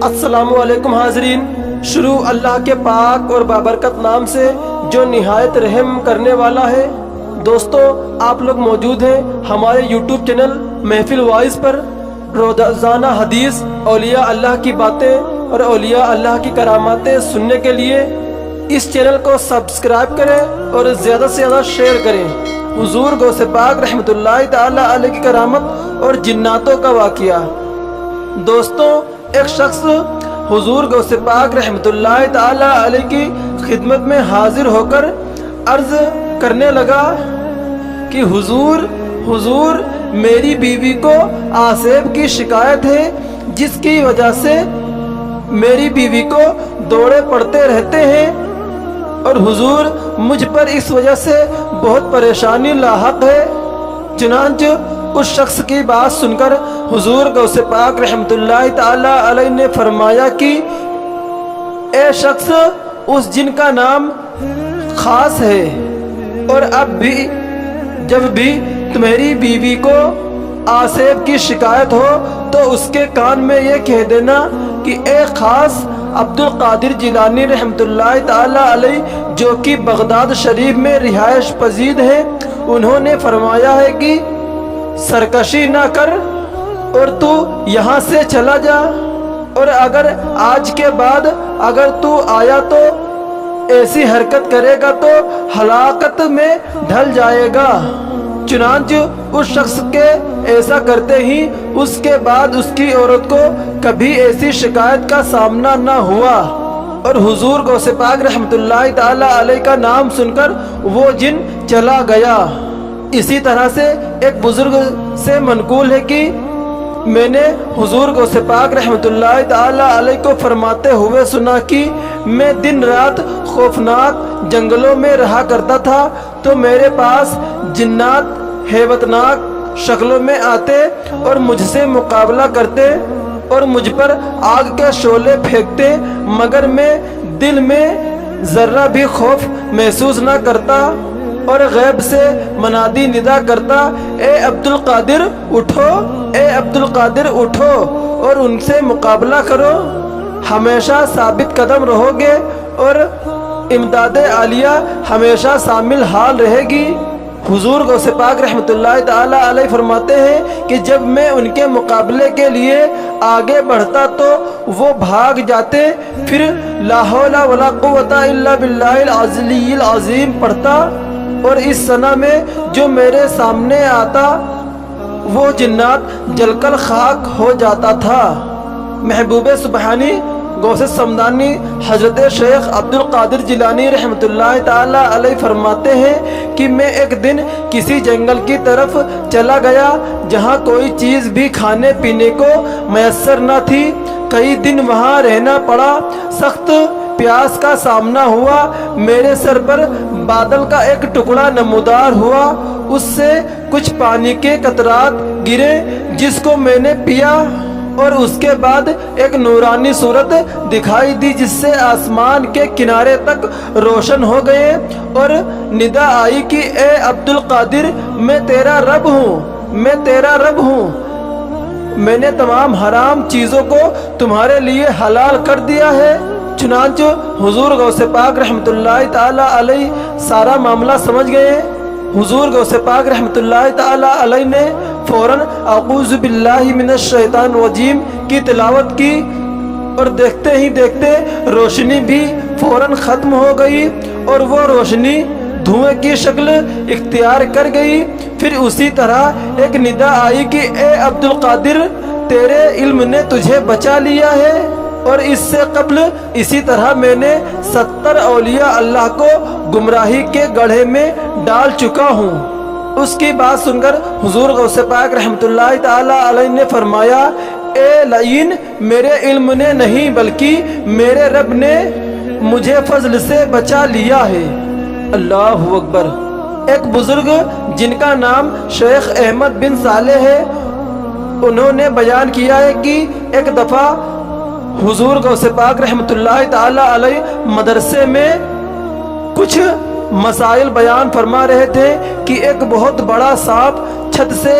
السلام علیکم حاضرین، شروع اللہ کے پاک اور بابرکت نام سے جو نہایت رحم کرنے والا ہے۔ دوستو، آپ لوگ موجود ہیں ہمارے یوٹیوب چینل محفل وائز پر۔ روزانہ حدیث، اولیاء اللہ کی باتیں اور اولیاء اللہ کی کراماتیں سننے کے لیے اس چینل کو سبسکرائب کریں اور زیادہ سے زیادہ شیئر کریں۔ حضور غوث پاک رحمۃ اللہ تعالی علیہ کی کرامت اور جناتوں کا واقعہ۔ دوستوں، ایک شخص حضور غوث پاک رحمۃ اللہ تعالی علیہ کی خدمت میں حاضر ہو کر عرض کرنے لگا کہ حضور میری بیوی کو آسیب کی شکایت ہے، جس کی وجہ سے میری بیوی کو دوڑے پڑتے رہتے ہیں، اور حضور مجھ پر اس وجہ سے بہت پریشانی لاحق ہے۔ چنانچہ اس شخص کی بات سن کر حضور غوث پاک رحمۃ اللہ تعالی علیہ نے فرمایا کہ اے شخص، اس جن کا نام خاص ہے، اور اب بھی جب بھی تمہاری بیوی کو آسیب کی شکایت ہو تو اس کے کان میں یہ کہہ دینا کہ اے خاص عبد القادر جیلانی رحمۃ اللہ تعالی علیہ، جو کہ بغداد شریف میں رہائش پذیر ہیں، انہوں نے فرمایا ہے کہ سرکشی نہ کر اور تو یہاں سے چلا جا، اور اگر آج کے بعد اگر تو آیا تو ایسی حرکت کرے گا تو ہلاکت میں ڈھل جائے گا۔ چنانچہ اس شخص کے ایسا کرتے ہی اس کے بعد اس کی عورت کو کبھی ایسی شکایت کا سامنا نہ ہوا، اور حضور غوث پاک رحمۃ اللہ تعالی علیہ کا نام سن کر وہ جن چلا گیا۔ اسی طرح سے ایک بزرگ سے منقول ہے کہ میں نے حضور غوث پاک رحمۃ اللہ تعالی علیہ کو فرماتے ہوئے سنا کہ میں دن رات خوفناک جنگلوں میں رہا کرتا تھا، تو میرے پاس جنات ہیبتناک شکلوں میں آتے اور مجھ سے مقابلہ کرتے اور مجھ پر آگ کے شعلے پھینکتے، مگر میں دل میں ذرہ بھی خوف محسوس نہ کرتا اور غیب سے منادی ندا کرتا، اے عبد القادر اٹھو، اے عبد القادر اٹھو اور ان سے مقابلہ کرو، ہمیشہ ثابت قدم رہو گے اور امداد عالیہ ہمیشہ شامل حال رہے گی۔ حضور غوث پاک رحمۃ اللہ تعالی علیہ فرماتے ہیں کہ جب میں ان کے مقابلے کے لیے آگے بڑھتا تو وہ بھاگ جاتے، پھر لا حول ولا قوت الا باللہ العلی العظیم پڑھتا، اور اس ثنا میں جو میرے سامنے آتا وہ جنات جل کر خاک ہو جاتا تھا۔ محبوب سبحانی غوث سمدانی حضرت شیخ عبد القادر جیلانی رحمۃ اللہ تعالی علیہ فرماتے ہیں کہ میں ایک دن کسی جنگل کی طرف چلا گیا جہاں کوئی چیز بھی کھانے پینے کو میسر نہ تھی۔ کئی دن وہاں رہنا پڑا، سخت پیاس کا سامنا ہوا، میرے سر پر بادل کا ایک ٹکڑا نمودار ہوا، اس سے کچھ پانی کے قطرات گرے جس کو میں نے پیا، اور اس کے بعد ایک نورانی صورت دکھائی دی جس سے آسمان کے کنارے تک روشن ہو گئے، اور ندا آئی کہ اے عبد القادر، میں تیرا رب ہوں، میں تیرا رب ہوں، میں نے تمام حرام چیزوں کو تمہارے لیے حلال کر دیا ہے۔ چنانچہ حضور غوث پاک رحمۃ اللہ تعالی علیہ سارا معاملہ سمجھ گئے۔ حضور غوث پاک رحمۃ اللہ تعالی علیہ نے فوراً اعوذ باللہ من الشیطان الرجیم کی تلاوت کی، اور دیکھتے ہی دیکھتے روشنی بھی فوراً ختم ہو گئی اور وہ روشنی دھوئیں کی شکل اختیار کر گئی۔ پھر اسی طرح ایک ندا آئی کہ اے عبد القادر، تیرے علم نے تجھے بچا لیا ہے، اور اس سے قبل اسی طرح میں نے 70 اولیاء اللہ کو گمراہی کے گڑھے میں ڈال چکا ہوں۔ اس کی بات سن کر حضور غوث پاک رحمۃ اللہ تعالی علیہ نے فرمایا، اے لعین، میرے علم نے نہیں بلکہ میرے رب نے مجھے فضل سے بچا لیا ہے۔ اللہ اکبر۔ ایک بزرگ جن کا نام شیخ احمد بن صالح ہے، انہوں نے بیان کیا ہے کہ ایک دفعہ حضور غوث پاک رحمۃ اللہ تعالی علیہ مدرسے میں کچھ مسائل بیان فرما رہے تھے کہ ایک بہت بڑا سانپ چھت سے